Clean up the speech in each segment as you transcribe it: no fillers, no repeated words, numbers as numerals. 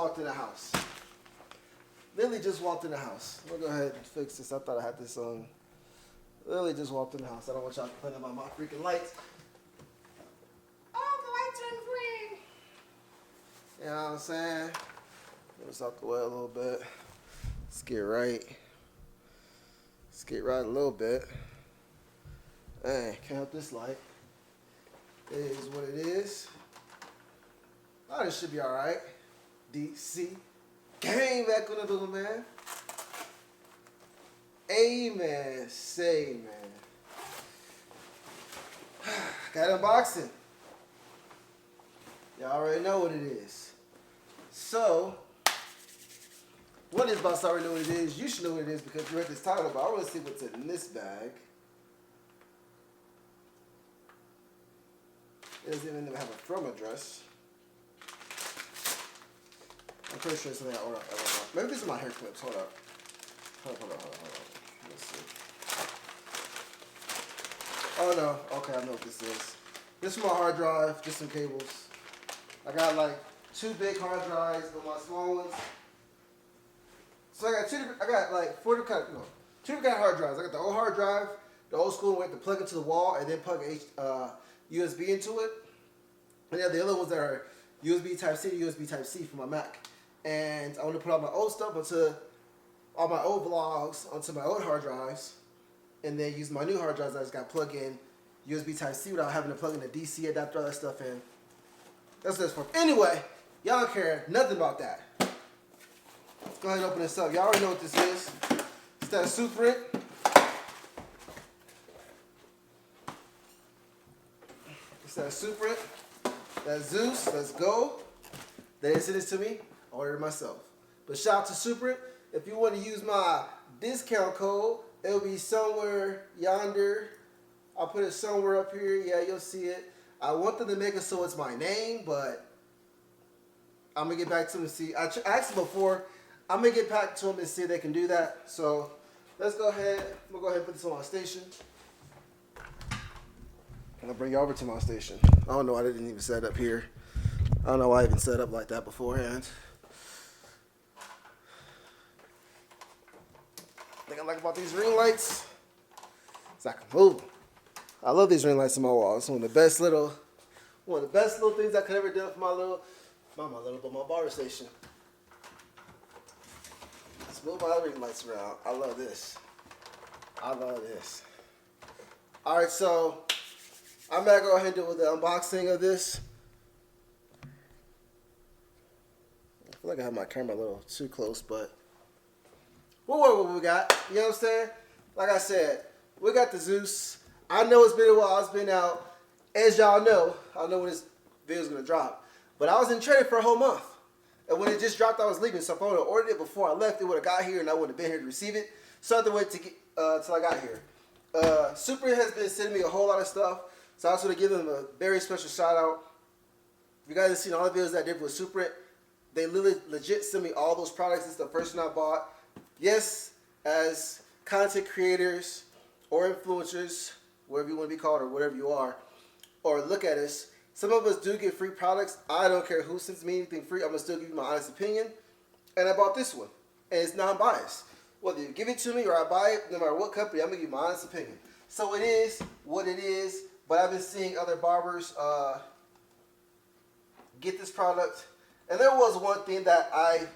walked in the house. Literally just walked in the house. I'm gonna go ahead and fix this. I thought I had this on. Literally just walked in the house. I don't want y'all complaining about my freaking lights. Oh, the lights are green. You know what I'm saying? Get this out the way a little bit. Let's get right. Let's get right a little bit. Hey, can't help this light. It is what it is. Oh, this should be alright. DC. Gang back on the little man. Amen. Say, man. Got unboxing. Y'all already know what it is. So, what is boss already know what it is? You should know what it is because you read this title, but I want to see what's in this bag. It doesn't even have a from address. I'm pretty sure it's something I ordered. Maybe this is my hair clips. Hold up. Hold on. Let's see. Oh no. Okay, I know what this is. This is my hard drive, just some cables. I got like 2 big hard drives, but my small ones. So I got 2 different hard drives. I got the old hard drive, the old school one to plug into the wall and then plug USB into it. And then the other ones that are USB Type-C to USB Type-C for my Mac. And I want to put all my old stuff onto all my old vlogs onto my old hard drives, and then use my new hard drives. I just got to plug in USB Type-C without having to plug in the DC adapter, all that stuff in. That's what it's for. Anyway, y'all don't care nothing about that. Let's go ahead and open this up. Y'all already know what this is. It's that Super. It's that Super. That's Zeus. Let's go. They didn't send this to me. I ordered it myself. But shout out to Super. If you want to use my discount code, it'll be somewhere yonder. I'll put it somewhere up here. Yeah, you'll see it. I want them to make it so it's my name, but I'm going to get back to them and see. I asked them before. I'm going to get back to them and see if they can do that. So let's go ahead. I'm going to go ahead and put this on my station. I'm going to bring you over to my station. I don't know why I didn't even set it up here. I don't know why I even set it up like that beforehand. Thing I like about these ring lights is I can move them. I love these ring lights on my wall. It's one of the best little things I could ever do for my barber station. Let's move my ring lights around. I love this. All right, so I'm gonna go ahead and do the unboxing of this. I feel like I have my camera a little too close, but what we got? You know what I'm saying? Like I said, we got the Zeus. I know it's been a while. It's been out. As y'all know, I know when this video is gonna drop. But I was in training for a whole month, and when it just dropped, I was leaving. So if I would have ordered it before I left, it would have got here, and I would have been here to receive it. So I had to wait to get till I got here. Super has been sending me a whole lot of stuff, so I just want to give them a very special shout out. If you guys have seen all the videos that I did with Super, they legit send me all those products. It's the first one I bought. Yes, as content creators or influencers, whatever you want to be called or whatever you are, or look at us, some of us do get free products. I don't care who sends me anything free. I'm going to still give you my honest opinion. And I bought this one. And it's non-biased. Whether you give it to me or I buy it, no matter what company, I'm going to give you my honest opinion. So it is what it is. But I've been seeing other barbers get this product. And there was one thing that I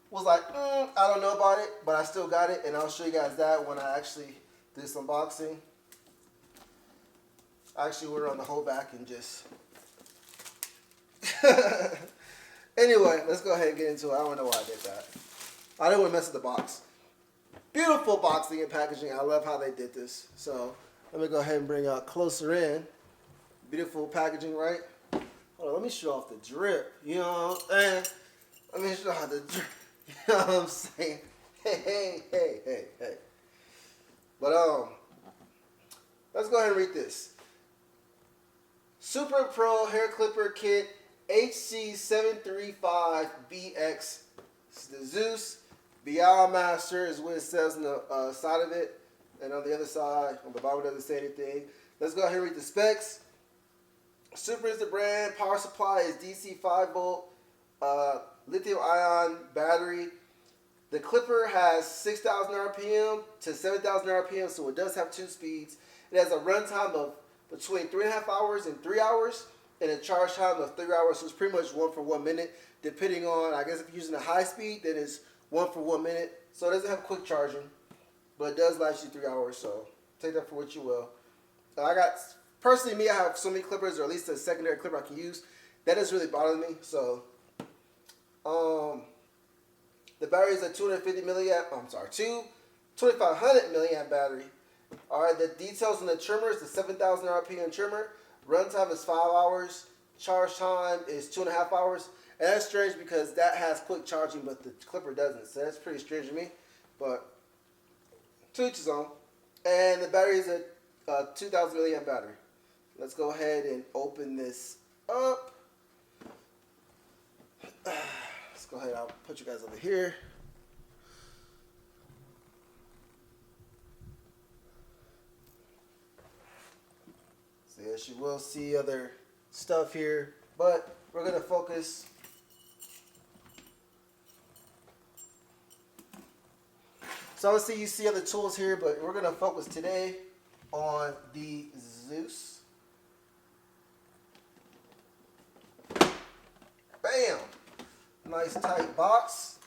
was like, I don't know about it, but I still got it, and I'll show you guys that when I actually do this unboxing. I actually went around the whole back and just... Anyway, let's go ahead and get into it. I don't know why I did that. I didn't want to mess with the box. Beautiful boxing and packaging. I love how they did this. So let me go ahead and bring out closer in. Beautiful packaging, right? Hold on, let me show off the drip. You know what I'm saying? Let me show off the drip. You know what I'm saying? Hey. But let's go ahead and read this. Super Pro Hair Clipper Kit HC735BX. It's the Zeus Beyond Master is what it says on the side of it. And on the other side, on the bottom, it doesn't say anything. Let's go ahead and read the specs. Super is the brand. Power supply is DC 5 volt. lithium-ion battery. The clipper has 6,000 RPM to 7,000 RPM, so it does have 2 speeds. It has a runtime of between 3.5 hours and 3 hours, and a charge time of 3 hours, so it's pretty much 1 for 1 minute. Depending on, I guess if you're using a high speed, then it's 1 for 1 minute. So it doesn't have quick charging, but it does last you 3 hours, so take that for what you will. Personally, me, I have so many clippers, or at least a secondary clipper I can use. That doesn't really bother me, so. The battery is a 2,500 milliamp battery. Alright, the details on the trimmer is the 7,000 RPM trimmer. Runtime is 5 hours. Charge time is 2.5 hours. And that's strange because that has quick charging, but the clipper doesn't. So that's pretty strange to me. But to each his own. And the battery is a 2,000 milliamp battery. Let's go ahead and open this up. Let's go ahead. I'll put you guys over here. So yes, you will see other stuff here, but we're going to focus. So obviously you see other tools here, but we're going to focus today on the Zeus. Bam! Nice tight box.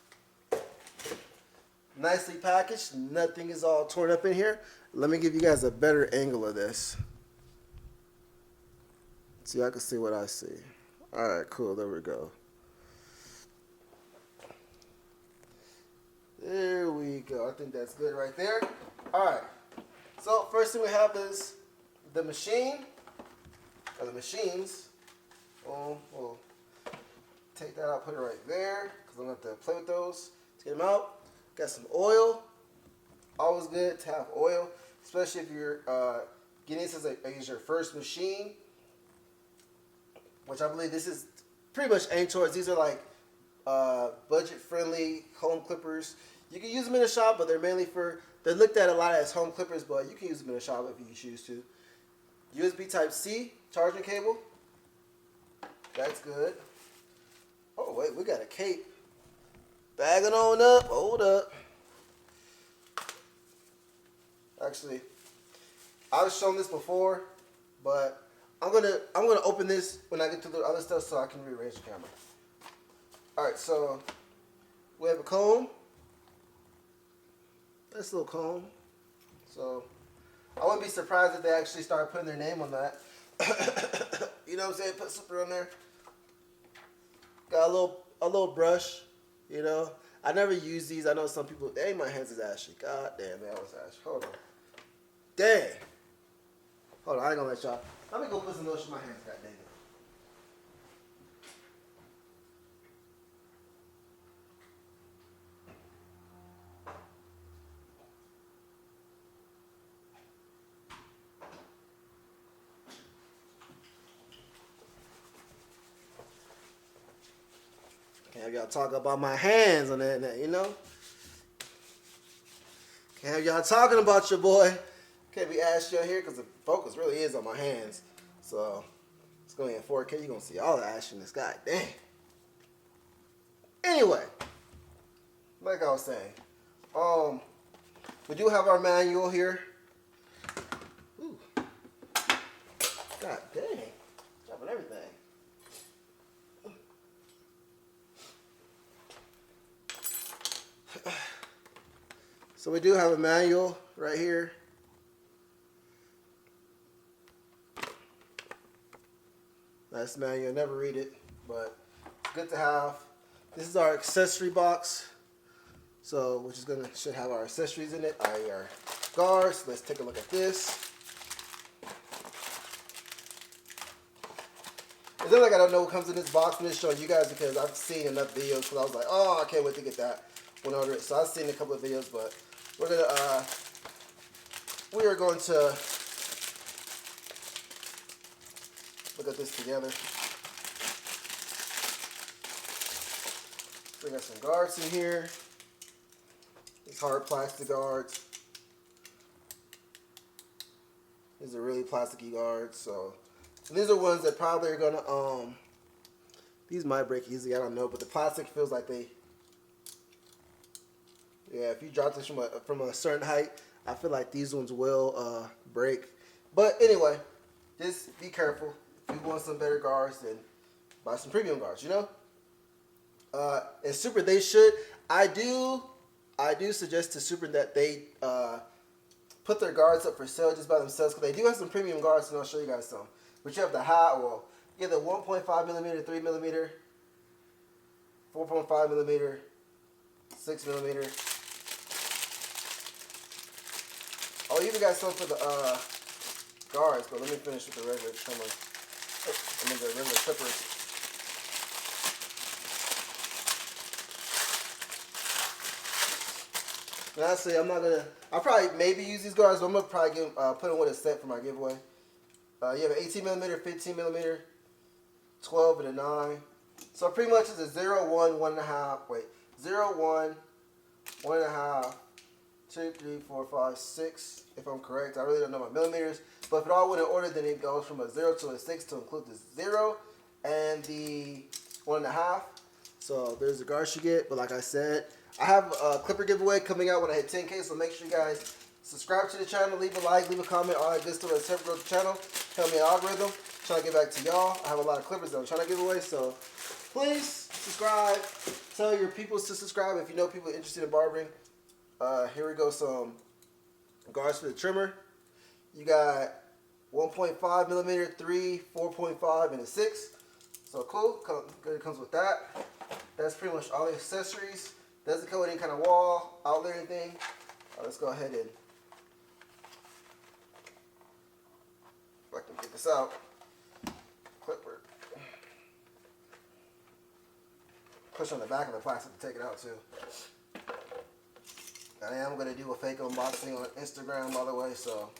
Nicely packaged. Nothing is all torn up in here. Let me give you guys a better angle of this, so y'all can see what I see. Alright, cool. There we go. There we go. I think that's good right there. Alright. So first thing we have is the machine, or the machines. We'll take that out, put it right there, because I'm going to have to play with those to get them out. Got some oil. Always good to have oil, especially if you're getting this as your first machine, which I believe this is pretty much aimed towards. These are like budget-friendly home clippers. You can use them in a shop, but they're looked at a lot as home clippers, but you can use them in a shop if you choose to. USB Type-C charging cable. That's good. Oh, wait, we got a cape. Bagging on up. Hold up. Actually, I've shown this before, but I'm gonna open this when I get to the other stuff so I can rearrange the camera. Alright, so we have a comb. Nice little comb. So I wouldn't be surprised if they actually start putting their name on that. You know what I'm saying? Put something on there. Got a little brush, you know. I never use these. I know some people, dang, my hands is ashy. God damn, that was ashy. Hold on. Dang. Hold on, I ain't gonna let y'all. Let me go put some lotion in my hands, god dang it. Can't have y'all talk about my hands on that, you know? Can't have y'all talking about your boy. Can't be ashy on here because the focus really is on my hands. So, it's going in 4K. You're going to see all the ash in this guy. Dang. Anyway, like I was saying, we do have our manual here. Ooh. God dang. Dropping everything. So we do have a manual right here. Nice manual. Never read it, but it's good to have. This is our accessory box. So, which is should have our accessories in it. Our guards. Let's take a look at this. It's not like I don't know what comes in this box. I'm just showing you guys because I've seen enough videos. Because I was like, oh, I can't wait to get that one order it. So I've seen a couple of videos, but we are going to look at this together. We got some guards in here. These hard plastic guards. These are really plasticky guards. So these are ones that probably are gonna These might break easily, I don't know, but the plastic feels like they, yeah, if you drop this from a certain height, I feel like these ones will break. But anyway, just be careful. If you want some better guards, then buy some premium guards, you know? And Super, they should, I do suggest to Super that they put their guards up for sale just by themselves, because they do have some premium guards, and I'll show you guys some. But you have the high, well, you have the 1.5 millimeter, 3 millimeter, 4.5 millimeter, 6 millimeter. Oh, you even got some for the guards, but let me finish with the regular trimmer. I mean the regular clippers. And honestly, I'll probably maybe use these guards, but I'm gonna probably put them with a set for my giveaway. You have an 18 millimeter, 15 millimeter, 12, and a 9. So pretty much it's a 0, 1, 1.5. Wait, 0, 1, 1.5, 2, 3, 4, 5, 6. If I'm correct, I really don't know my millimeters. But if it all went in order, then it goes from a 0 to a 6 to include the 0 and the 1.5. So there's the guards you get. But like I said, I have a clipper giveaway coming out when I hit 10K. So make sure you guys subscribe to the channel, leave a like, leave a comment, all that good stuff that's helping grow the channel. Help me algorithm. Trying to get back to y'all. I have a lot of clippers that I'm trying to give away. So please subscribe. Tell your peoples to subscribe if you know people interested in barbering. Here we go. Some guards for the trimmer. You got 1.5 millimeter, 3, 4.5, and a 6. So cool. It comes with that. That's pretty much all the accessories. Doesn't come with any kind of wall, outlet, or anything. Let's go ahead and if I can get this out. Clipper. Push on the back of the plastic to take it out too. I am going to do a fake unboxing on Instagram, by the way, so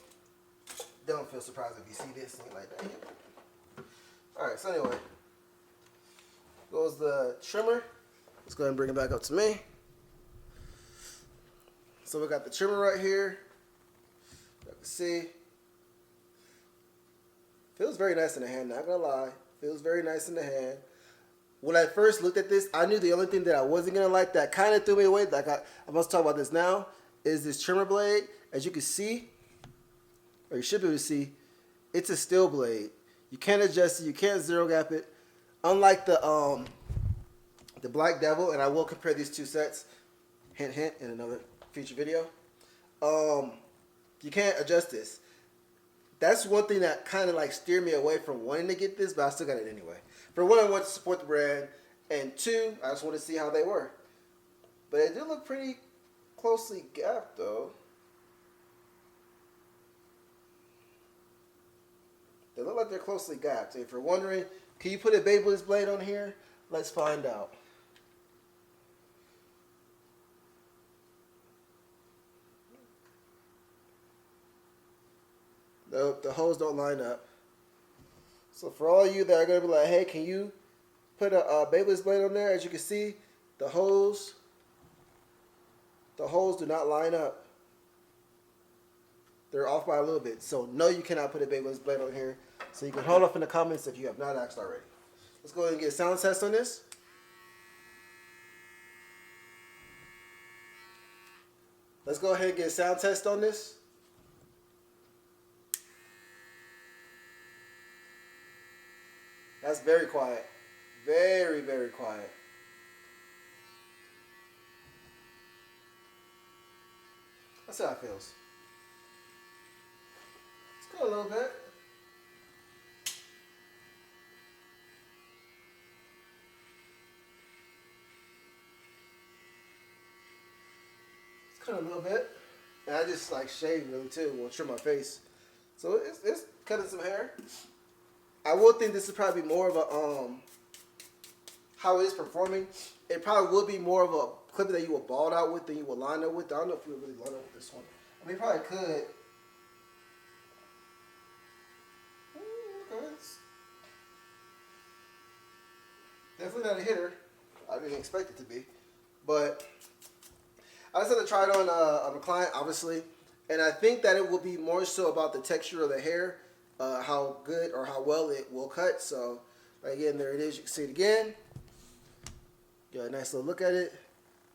don't feel surprised if you see this and you're like, dang. Alright, so anyway, goes the trimmer. Let's go ahead and bring it back up to me. So we got the trimmer right here. You can see. Feels very nice in the hand, not gonna lie. Feels very nice in the hand. When I first looked at this, I knew the only thing that I wasn't gonna like that kind of threw me away. Like I'm going to talk about this now. Is this trimmer blade? As you can see, or you should be able to see, it's a steel blade. You can't adjust it. You can't zero gap it. Unlike the Black Devil, and I will compare these two sets. Hint, hint, in another future video. You can't adjust this. That's one thing that kind of like steered me away from wanting to get this, but I still got it anyway. For one, I want to support the brand, and two, I just want to see how they were. But they do look pretty closely gapped, though. They look like they're closely gapped. If you're wondering, can you put a Beyblade's blade on here? Let's find out. Nope, the holes don't line up. So for all of you that are going to be like, hey, can you put a Beyblade's blade on there? As you can see, the holes do not line up. They're off by a little bit. So no, you cannot put a Beyblade's blade on here. So you can hold off in the comments if you have not asked already. Let's go ahead and get a sound test on this. Let's go ahead and get a sound test on this. That's very quiet. Very, very quiet. Let's see how it feels. Let's go a little bit. Let's cut a little bit. And I just like shaved really too. We'll trim my face. So it's cutting some hair. I will think this is probably more of a how it is performing. It probably will be more of a clipper that you will bald out with than you will line up with. I don't know if you would really line up with this one. I mean, you probably could. Okay. Definitely not a hitter. I didn't expect it to be, but I just had to try it on a client, obviously, and I think that it will be more so about the texture of the hair. How good or how well it will cut. So Again, there it is. You can see it again. Got a nice little look at it.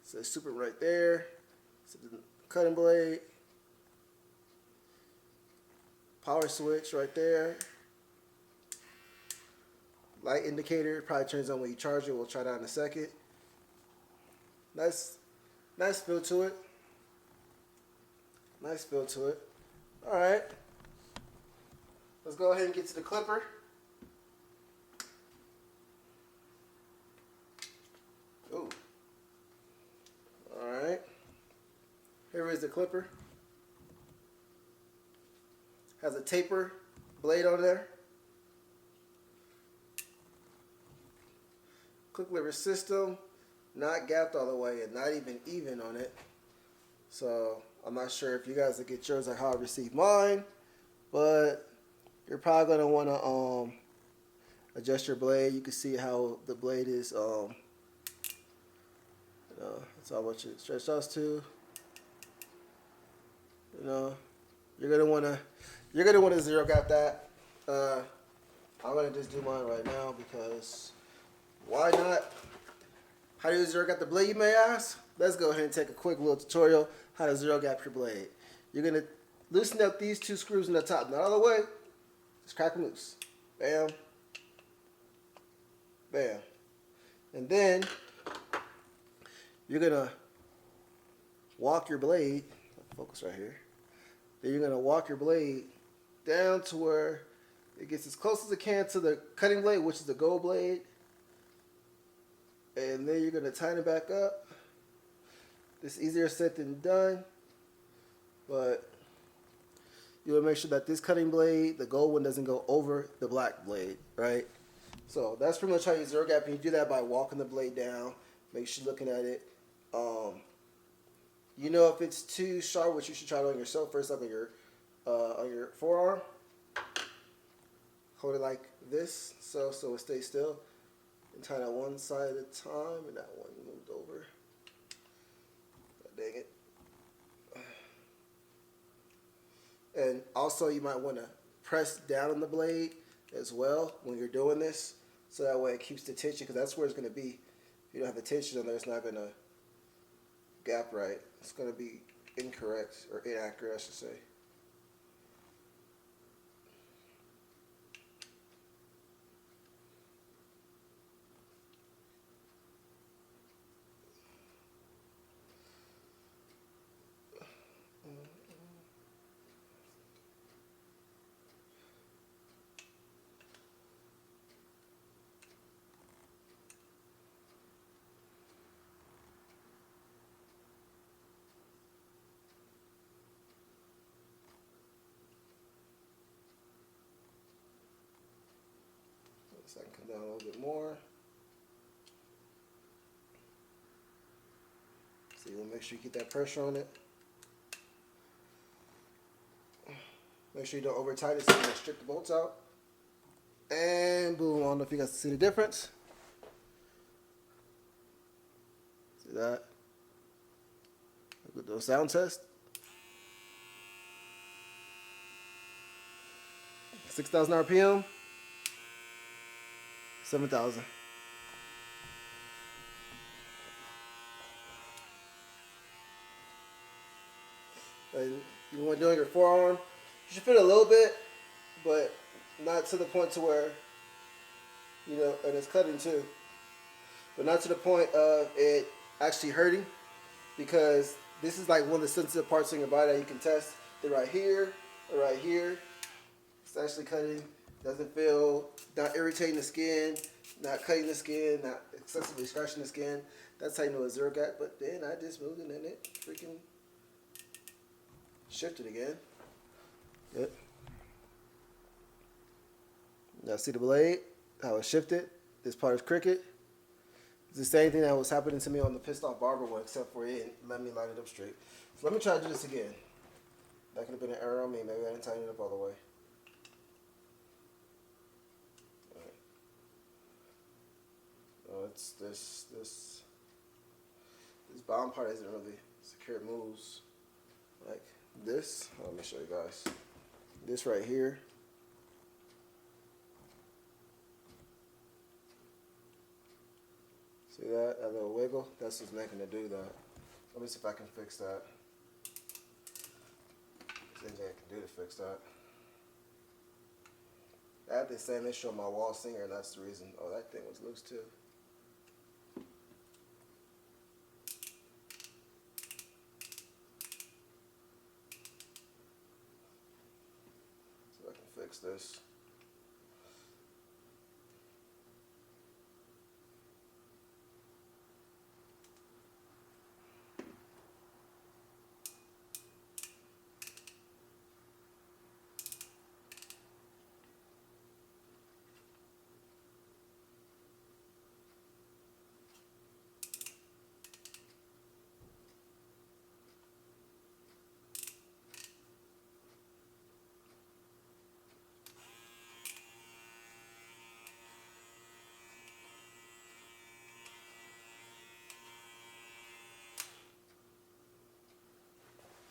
So super right there. So the cutting blade. Power switch right there. Light indicator probably turns on when you charge it. We'll try that in a second. Nice feel to it. Nice feel to it. All right. Let's go ahead and get to the clipper. Ooh. All right. Here is the clipper. Has a taper blade on there. Quick lever system, not gapped all the way and not even on it. So I'm not sure if you guys will get yours like how I received mine, but you're probably gonna want to adjust your blade. You can see how the blade is. That's all I want you to stretch out to. You're gonna wanna zero gap that. I'm gonna just do mine right now because why not? How do you zero gap the blade, you may ask? Let's go ahead and take a quick little tutorial how to zero gap your blade. You're gonna loosen up these two screws in the top, not all the way. Just crack them loose. Bam. Bam. And then you're gonna walk your blade. Focus right here. Then you're gonna walk your blade down to where it gets as close as it can to the cutting blade, which is the gold blade. And then you're gonna tighten it back up. It's easier said than done, but you wanna make sure that this cutting blade, the gold one, doesn't go over the black blade, right? So that's pretty much how you zero gap, and you do that by walking the blade down. Make sure you're looking at it. You know if it's too sharp, which you should try it on yourself first, like on your forearm. Hold it like this, so it stays still. And tie that one side at a time, and that one moved over. God dang it. And also you might want to press down on the blade as well when you're doing this, so that way it keeps the tension, because that's where it's going to be. If you don't have the tension on there, it's not going to gap right. It's going to be incorrect, or inaccurate, I should say. So I can come down a little bit more. So you want to make sure you get that pressure on it. Make sure you don't over tighten it so you can strip the bolts out. And boom, I don't know if you guys can see the difference. See that? Good little sound test. 6,000 RPM. 7,000. And you want to do it on your forearm. You should feel it a little bit, but not to the point to where, and it's cutting too. But not to the point of it actually hurting, because this is like one of the sensitive parts in your body that you can test. They're right here, or right here. It's actually cutting. Doesn't feel, not irritating the skin, not cutting the skin, not excessively scratching the skin. That's how you know it's zero gap. But then I just moved it and it freaking shifted again. Yep. Now see the blade, how it shifted. This part is crooked. It's the same thing that was happening to me on the pissed off barber one, except for it didn't let me line it up straight. So let me try to do this again. That could have been an error on me. Maybe I didn't tighten it up all the way. It's this bottom part isn't really secure. It moves like this. Let me show you guys. This right here. See that? That little wiggle? That's what's making it do that. Let me see if I can fix that. There's anything I can do to fix that. That they saying they show my wall singer, and that's the reason. Oh, that thing was loose too. So I can fix this.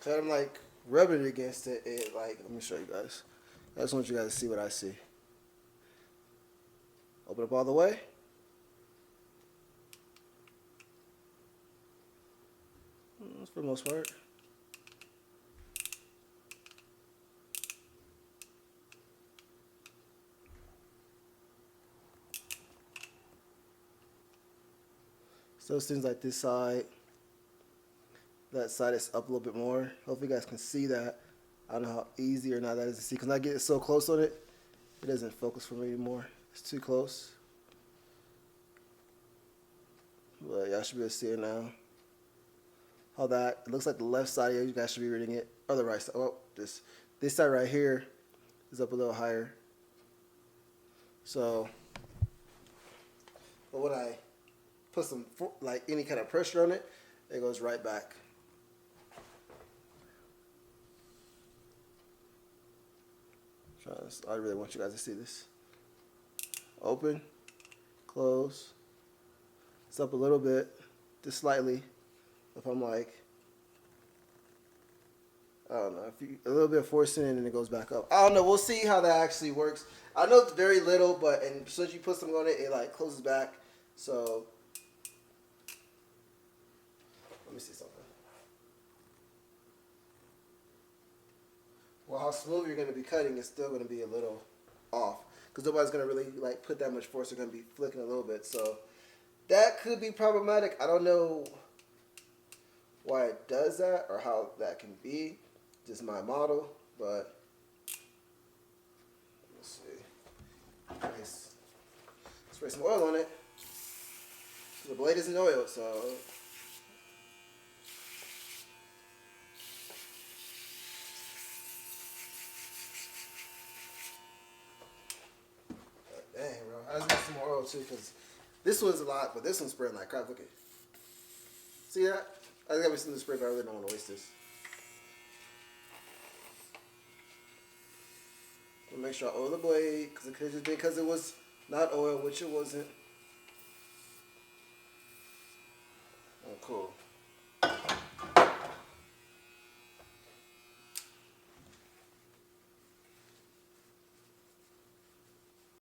So I'm like rubbing it against it. It like, let me show you guys. I just want you guys to see what I see. Open up all the way. That's for the most part. So it seems like this side, that side is up a little bit more. Hopefully you guys can see that. I don't know how easy or not that is to see, because I get so close on it, it doesn't focus for me anymore. It's too close. But y'all should be able to see it now. How that, it looks like the left side here, you guys should be reading it. Or the right side. Oh, this side right here is up a little higher. So, but when I put some, like any kind of pressure on it, it goes right back. I really want you guys to see this. Open, close. It's up a little bit, just slightly. If I'm like, I don't know, if you a little bit of forcing it and it goes back up. I don't know. We'll see how that actually works. I know it's very little, but and as soon as you put something on it, it like closes back. So let me see something. Well, how smooth you're going to be cutting is still going to be a little off, because nobody's going to really like put that much force. They're going to be flicking a little bit, so that could be problematic. I don't know why it does that or how that can be. Just my model, but let's see. Nice. Spray some oil on it. The blade isn't oiled, so. Dang, bro. I just need some more oil too, because this one's a lot, but this one's spraying like crap. Look at. See that? I just got me some of the spray, but I really don't want to waste this. I'll make sure I oil the blade, because it could just be because it was not oil, which it wasn't. Oh, cool.